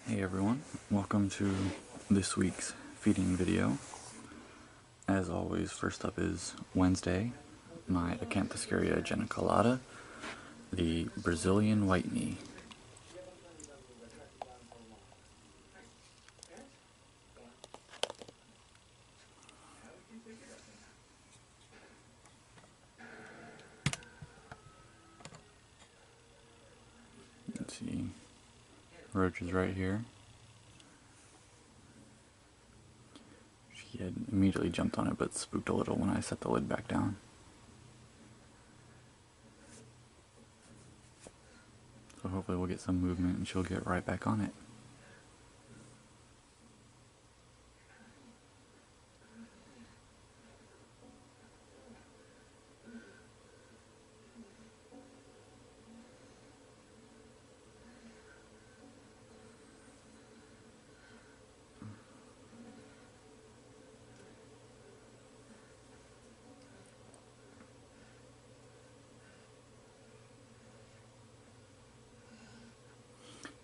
Hey everyone, welcome to this week's feeding video. As always, first up is Wednesday, my Cantera geniculata, the Brazilian white knee. Let's see, roaches right here. She had immediately jumped on it but spooked a little when I set the lid back down. So hopefully we'll get some movement and she'll get right back on it.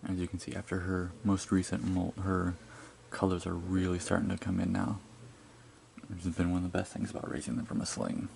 As you can see, after her most recent molt, her colors are really starting to come in now. This has been one of the best things about raising them from a sling.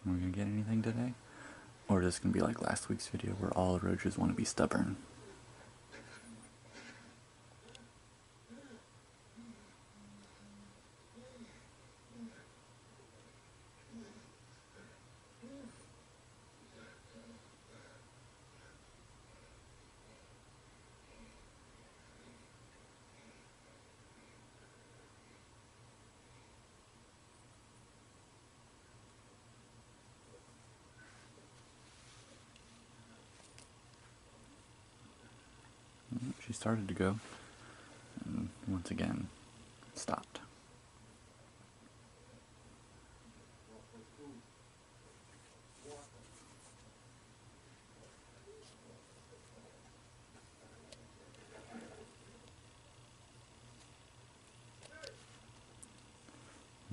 Are we gonna get anything today? Or is this gonna be like last week's video where all roaches want to be stubborn? She started to go, and once again, stopped.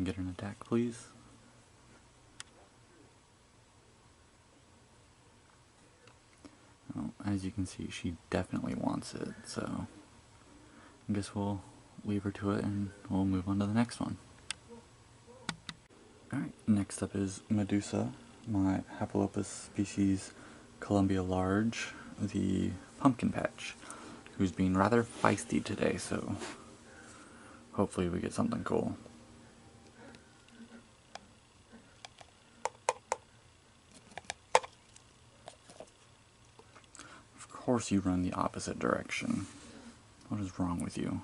Get an attack, please. Well, as you can see, she definitely wants it, so I guess we'll leave her to it and we'll move on to the next one. Alright, next up is Medusa, my Hapalopus species Columbia large, the pumpkin patch, who's being rather feisty today, so hopefully we get something cool. Of course you run the opposite direction. What is wrong with you?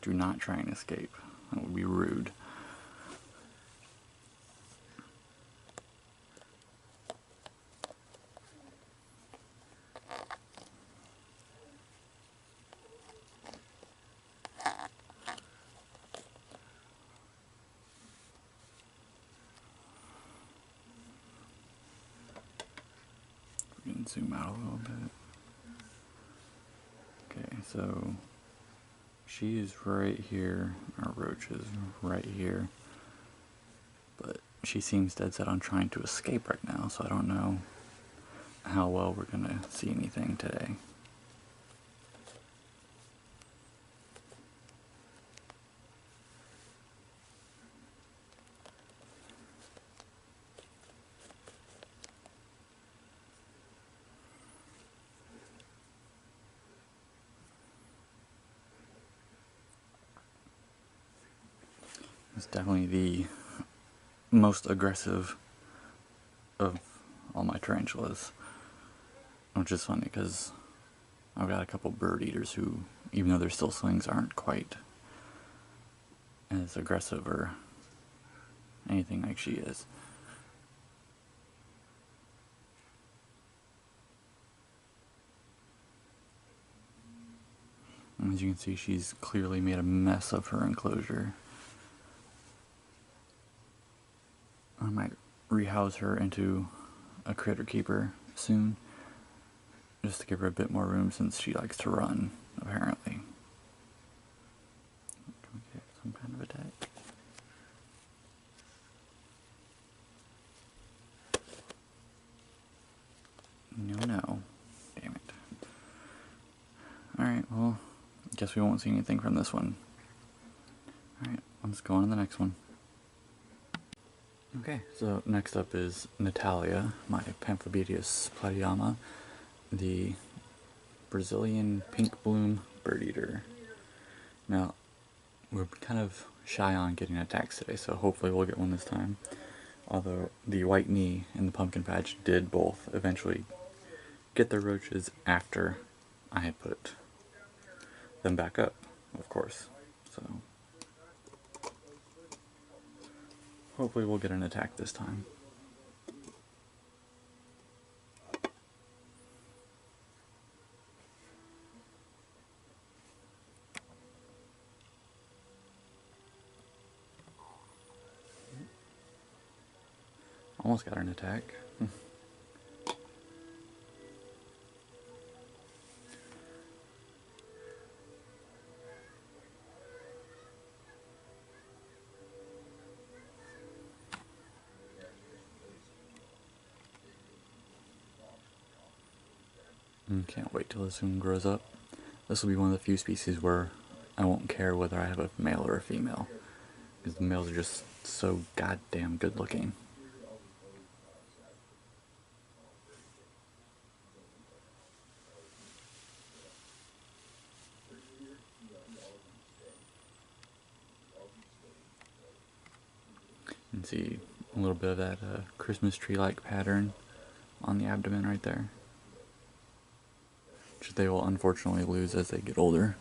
Do not try and escape. That would be rude. We can zoom out a little bit. Okay, so she is right here, our roach is right here, but she seems dead set on trying to escape right now, so I don't know how well we're gonna see anything today. It's definitely the most aggressive of all my tarantulas, which is funny because I've got a couple bird eaters who, even though they're still slings, aren't quite as aggressive or anything like she is. As you can see, she's clearly made a mess of her enclosure. I might rehouse her into a critter keeper soon, just to give her a bit more room since she likes to run, apparently. Can we get some kind of attack? No. Damn it. Alright, well, guess we won't see anything from this one. Alright, let's go on to the next one. Okay, so next up is Natalia, my Pamphobedius platyama, the Brazilian pink bloom bird eater. Now, we're kind of shy on getting attacks today, so hopefully we'll get one this time. Although the white knee and the pumpkin patch did both eventually get their roaches after I had put them back up, of course. So hopefully we'll get an attack this time. Almost got an attack. Can't wait till this one grows up. This will be one of the few species where I won't care whether I have a male or a female, because the males are just so goddamn good looking. You can see a little bit of that Christmas tree-like pattern on the abdomen right there, which they will unfortunately lose as they get older.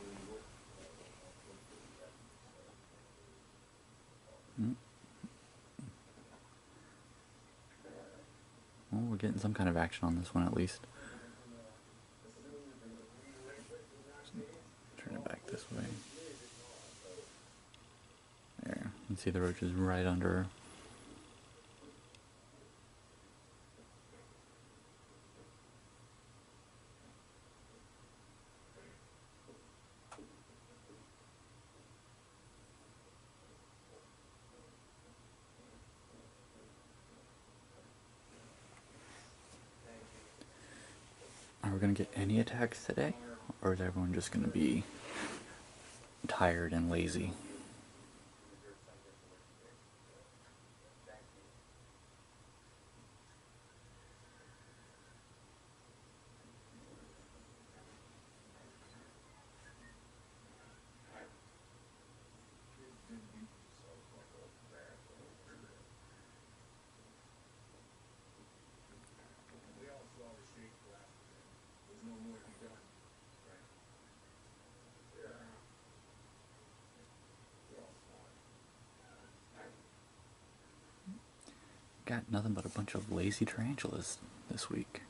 Well, we're getting some kind of action on this one at least. Turn it back this way. There, you can see the roaches right under her. Are we going to get any attacks today? Or is everyone just going to be tired and lazy? Got nothing but a bunch of lazy tarantulas this week.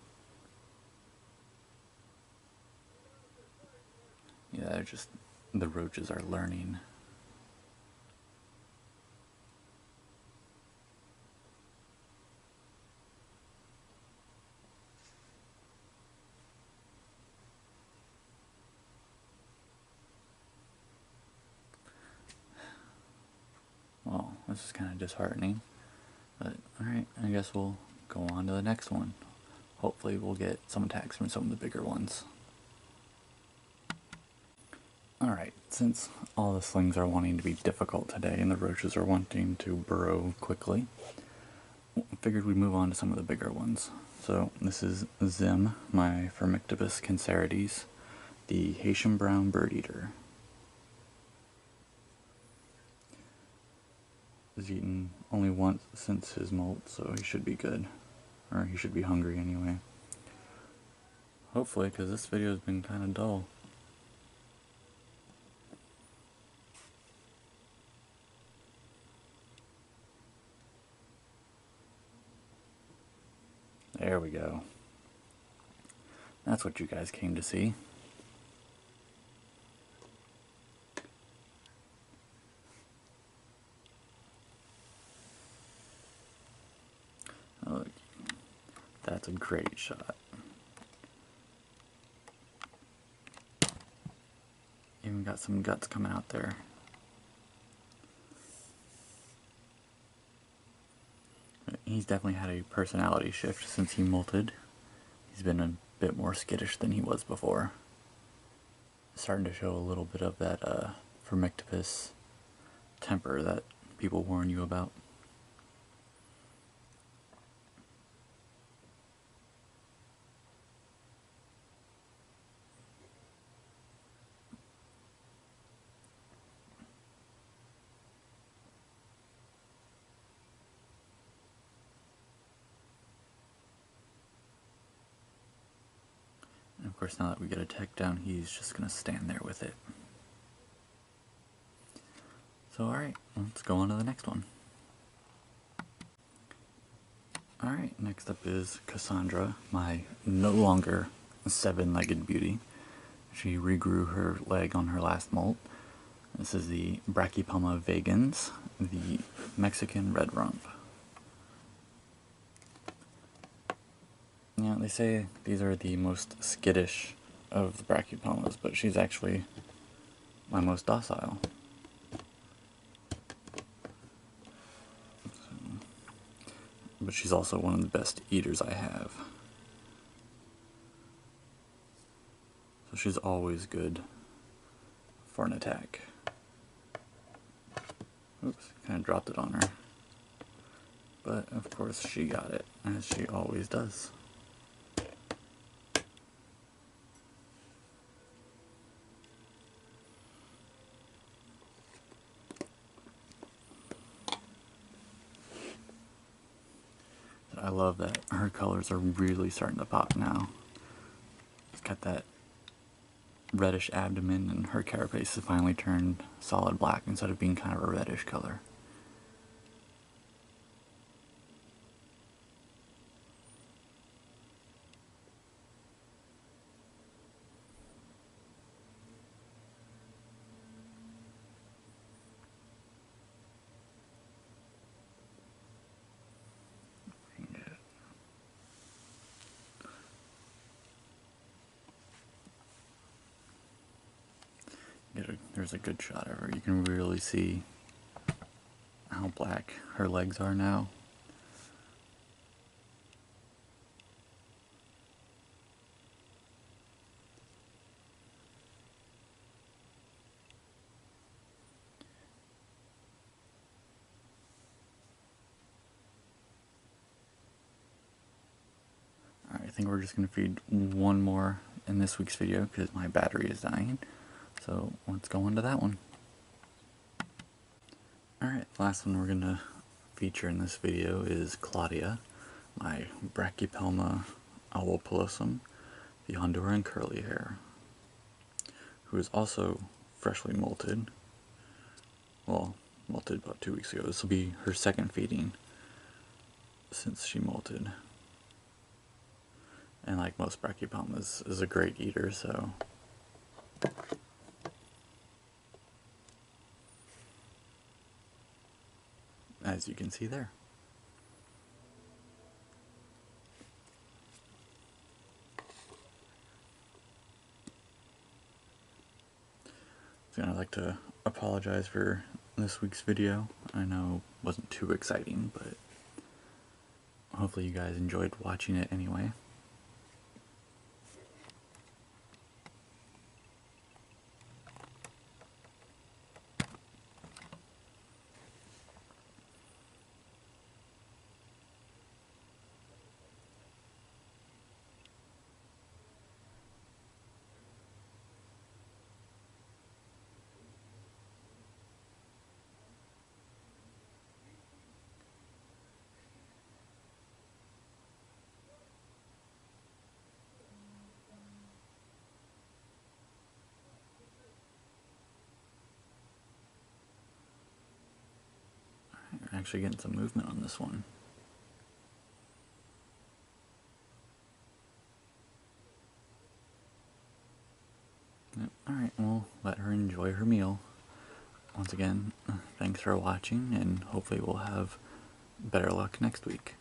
Yeah, they're just, the roaches are learning. Well, this is kind of disheartening. But, alright, I guess we'll go on to the next one. Hopefully we'll get some attacks from some of the bigger ones. Alright, since all the slings are wanting to be difficult today and the roaches are wanting to burrow quickly, I figured we'd move on to some of the bigger ones. So this is Zim, my Firmictopus cancerides, the Haitian brown bird eater. He's eaten only once since his molt, so he should be good. Or he should be hungry anyway. Hopefully, because this video has been kind of dull. There we go. That's what you guys came to see. That's a great shot. Even got some guts coming out there. He's definitely had a personality shift since he molted. He's been a bit more skittish than he was before. Starting to show a little bit of that Vermictopus temper that people warn you about. And of course, now that we get a tech down, he's just going to stand there with it. So alright, let's go on to the next one. Alright, next up is Cassandra, my no longer 7-legged beauty. She regrew her leg on her last molt. This is the Brachypelma vagans, the Mexican red rump. Yeah, they say these are the most skittish of the Brachypelmas, but she's actually my most docile. But she's also one of the best eaters I have. So she's always good for an attack. Oops, kind of dropped it on her. But of course she got it, as she always does. I love that her colors are really starting to pop now. She's got that reddish abdomen, and her carapace has finally turned solid black instead of being kind of a reddish color. There's a good shot of her. You can really see how black her legs are now. Alright, I think we're just going to feed one more in this week's video because my battery is dying. So let's go on to that one. Alright, the last one we're going to feature in this video is Claudia, my Brachypelma albopilosum, the Honduran curly hair, who is also freshly molted. Well, molted about 2 weeks ago. This will be her second feeding since she molted. And like most Brachypelmas, is a great eater, so as you can see there. So I'd like to apologize for this week's video. I know it wasn't too exciting, but hopefully you guys enjoyed watching it anyway. We're actually getting some movement on this one. Yep. Alright, we'll let her enjoy her meal. Once again, thanks for watching, and hopefully we'll have better luck next week.